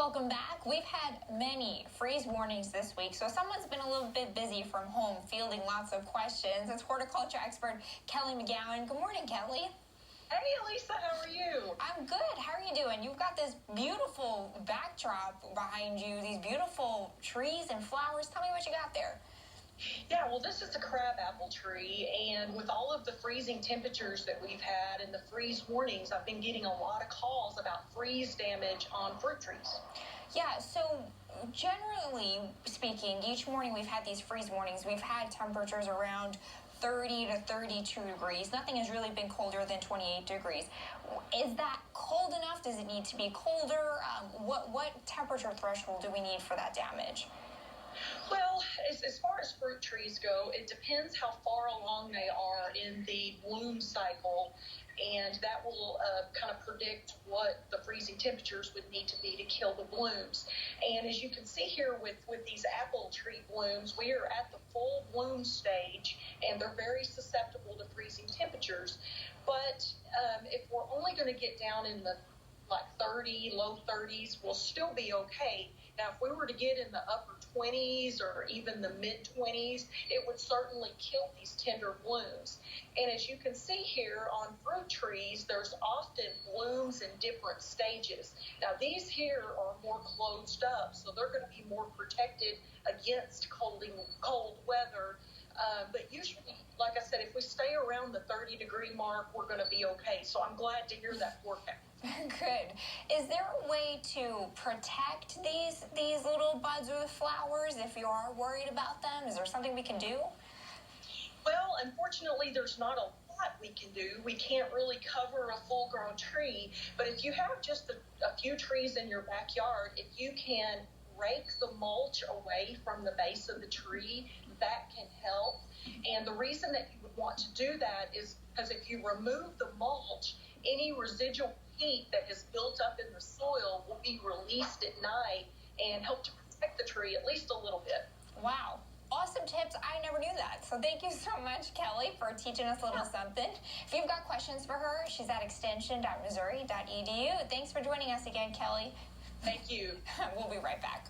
Welcome back. We've had many freeze warnings this week, so someone's been a little bit busy from home fielding lots of questions. It's horticulture expert Kelly McGowan. Good morning, Kelly. Hey, Lisa, how are you? I'm good. How are you doing? You've got this beautiful backdrop behind you, these beautiful trees and flowers. Tell me what you got there. Yeah, well, this is a crabapple tree, and with all of the freezing temperatures that we've had and the freeze warnings, I've been getting a lot of calls about freeze damage on fruit trees. Yeah, so generally speaking, each morning we've had these freeze warnings. We've had temperatures around 30 to 32 degrees. Nothing has really been colder than 28 degrees. Is that cold enough? Does it need to be colder? What temperature threshold do we need for that damage? Well, as far as fruit trees go, it depends how far along they are in the bloom cycle, and that will kind of predict what the freezing temperatures would need to be to kill the blooms. And as you can see here with these apple tree blooms, we are at the full bloom stage, and they're very susceptible to freezing temperatures. But if we're only going to get down in the 30, low 30s, we'll still be okay. Now, if we were to get in the upper 20s or even the mid 20s, it would certainly kill these tender blooms. And as you can see here on fruit trees, there's often blooms in different stages. Now, these here are more closed up, so they're going to be more protected against cold weather. But usually, like I said, if we stay around the 30-degree mark, we're going to be okay. So I'm glad to hear that forecast. Good. Is there a way to protect these little buds or the flowers if you are worried about them? Is there something we can do? Well, unfortunately, there's not a lot we can do. We can't really cover a full-grown tree. But if you have just a few trees in your backyard, if you can rake the mulch away from the base of the tree, that can help. And the reason that you would want to do that is because if you remove the mulch, any residual heat that has built up in the soil will be released at night and help to protect the tree at least a little bit. Wow. Awesome tips. I never knew that. So thank you so much, Kelly, for teaching us a little something. If you've got questions for her, she's at extension.missouri.edu. Thanks for joining us again, Kelly. Thank you. We'll be right back.